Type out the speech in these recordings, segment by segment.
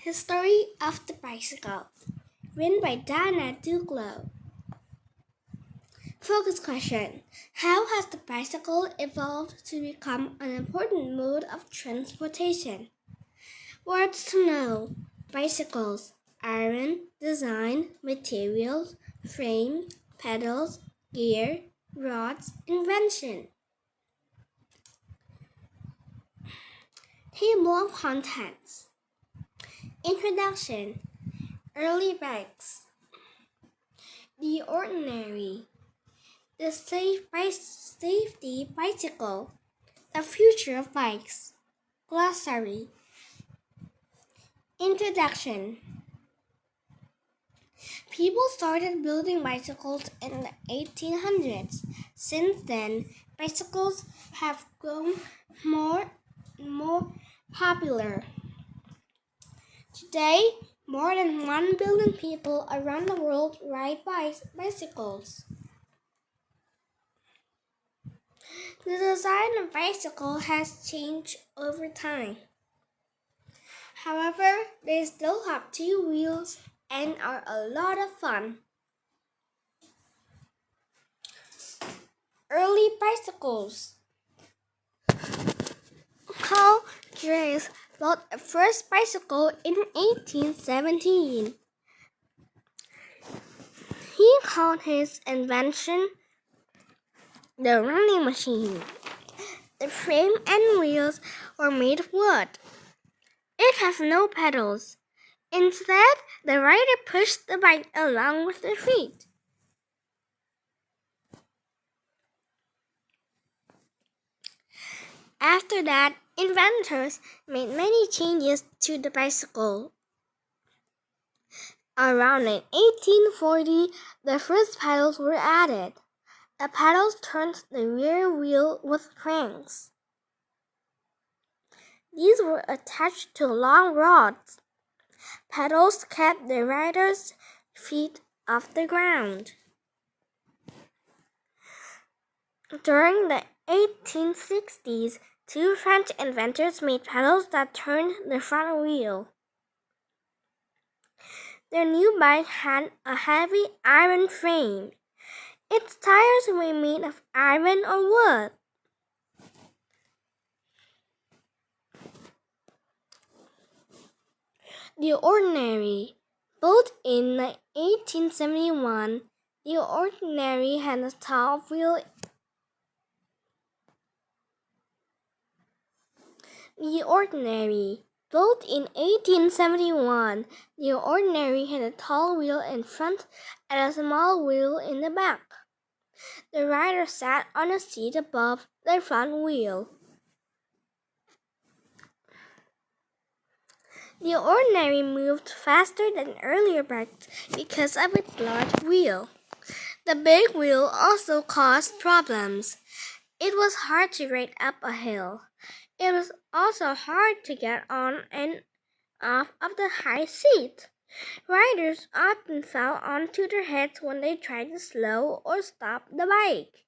History of the Bicycle, written by Dana Duglow. Focus question: how has the bicycle evolved to become an important mode of transportation? Words to know: bicycles, iron, design, materials, frame, pedals, gear, rods, invention. Table of contents. Introduction. Early bikes. The ordinary. The safety bicycle. The future of bikes. Glossary. Introduction. People started building bicycles in the 1800s. Since then, bicycles have grown more and more popular. Today, more than 1 billion people around the world ride bicycles. The design of bicycle has changed over time. However, they still have 2 wheels and are a lot of fun. Early bicycles. Carl Drais built a first bicycle in 1817. He called his invention the running machine. The frame and wheels were made of wood. It has no pedals. Instead, the rider pushed the bike along with their feet. After that, inventors made many changes to the bicycle. Around 1840, the first pedals were added. The pedals turned the rear wheel with cranks. These were attached to long rods. Pedals kept the rider's feet off the ground. During the 1860s, 2 French inventors made pedals that turned the front wheel. Their new bike had a heavy iron frame. Its tires were made of iron or wood. The ordinary. Built in 1871, the ordinary had a tall wheel. Built in 1871, the ordinary had a tall wheel in front and a small wheel in the back. The rider sat on a seat above the front wheel. The ordinary moved faster than earlier bikes because of its large wheel. The big wheel also caused problems. It was hard to ride up a hill. It was also hard to get on and off of the high seat. Riders often fell onto their heads when they tried to slow or stop the bike.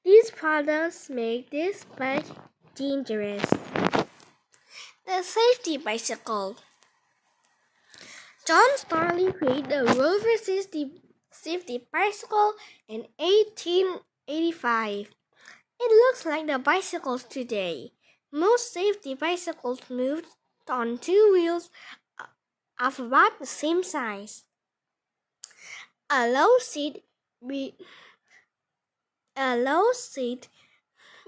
These problems make this bike dangerous. The safety bicycle. John Starley created the Rover safety bicycle in 1885. It looks like the bicycles today. Most safety bicycles moved on 2 wheels of about the same size. A low seat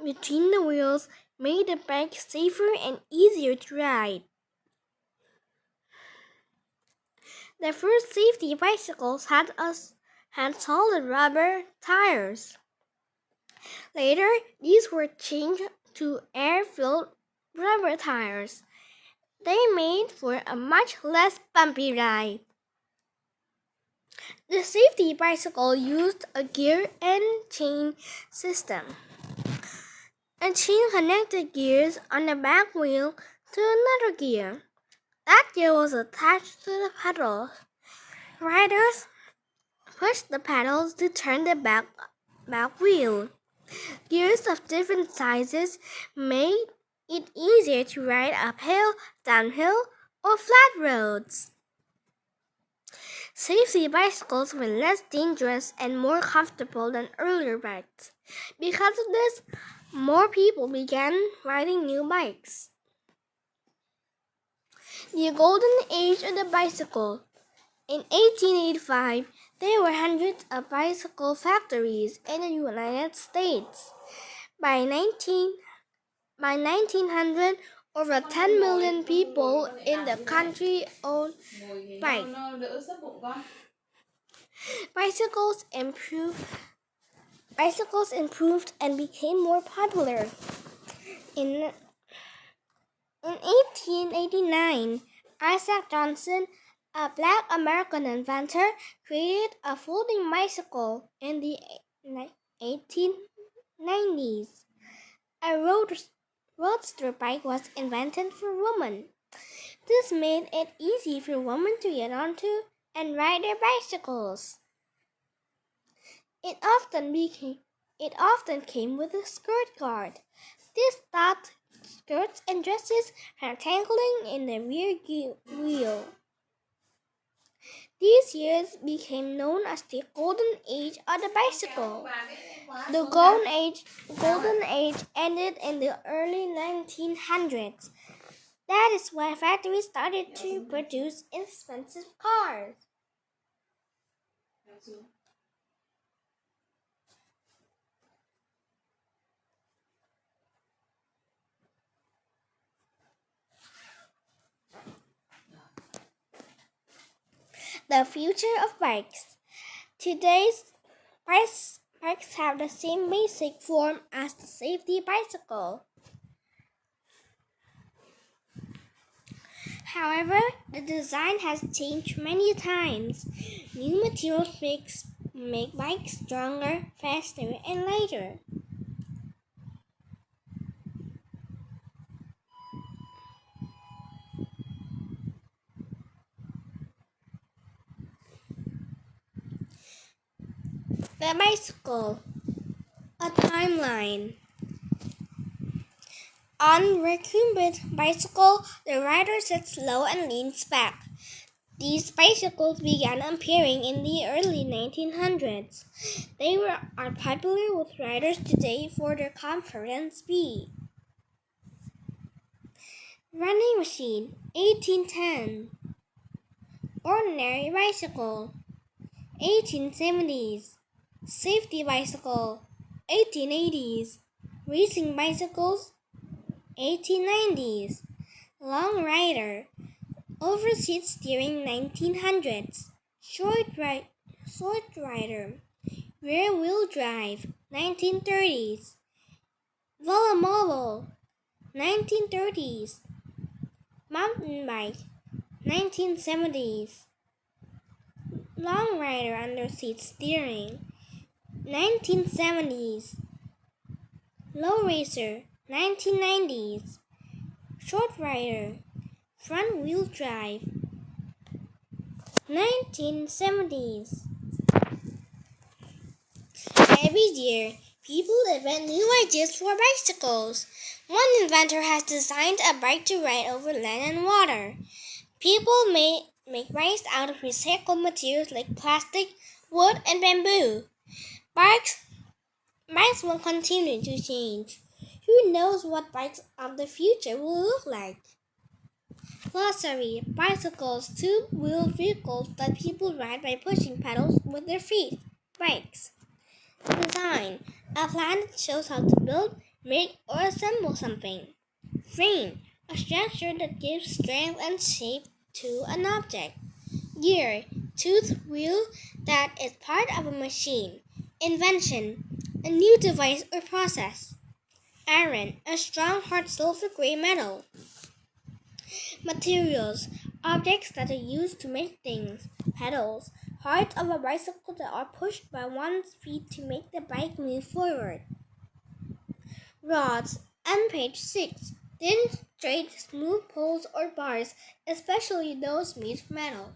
between the wheels made the bike safer and easier to ride. The first safety bicycles had solid rubber tires. Later, these were changed to air-filled rubber tires. They made for a much less bumpy ride. The safety bicycle used a gear and chain system. A chain connected gears on the back wheel to another gear. That gear was attached to the pedals. Riders pushed the pedals to turn the back wheel. Gears of different sizes made it easier to ride uphill, downhill, or flat roads. Safety bicycles were less dangerous and more comfortable than earlier bikes. Because of this, more people began riding new bikes. The golden age of the bicycle. In 1885, there were hundreds of bicycle factories in the United States. By 1900, over 10 million people in the country owned bikes. Bicycles improved and became more popular. In 1889, Isaac Johnson, a black American inventor, created a folding bicycle. In the 1890s, a roadster bike was invented for women. This made it easy for women to get onto and ride their bicycles. It often came with a skirt guard. This stopped skirts and dresses from tangling in the rear wheel. These years became known as the golden age of the bicycle. The golden age ended in the early 1900s. That is why factories started to produce expensive cars. The future of bikes. Today's bikes have the same basic form as the safety bicycle. However, the design has changed many times. New materials make bikes stronger, faster, and lighter. The bicycle. A timeline. On recumbent bicycle, the rider sits low and leans back. These bicycles began appearing in the early 1900s. They are popular with riders today for their comfort and speed. Running machine, 1810. Ordinary bicycle, 1870s. Safety bicycle, 1880s. Racing bicycles, 1890s. Long rider, overseat steering, 1900s. Short rider, rear wheel drive, 1930s. Velomobile, 1930s. Mountain bike, 1970s. Long rider under seat steering, 1970s. Low racer, 1990s. Short rider, front wheel drive, 1970s. Every year, people invent new ideas for bicycles. One inventor has designed a bike to ride over land and water. People make bikes out of recycled materials like plastic, wood, and bamboo. Bikes will continue to change. Who knows what bikes of the future will look like? Glossary. Bicycles, two-wheeled vehicles that people ride by pushing pedals with their feet. Bikes. Design. A plan that shows how to build, make, or assemble something. Frame. A structure that gives strength and shape to an object. Gear. Toothed wheel that is part of a machine. Invention. A new device or process. Iron. A strong hard silver gray metal. Materials. Objects that are used to make things. Pedals. Parts of a bicycle that are pushed by one's feet to make the bike move forward. Rods. On page 6. Thin, straight, smooth poles or bars, especially those made of metal.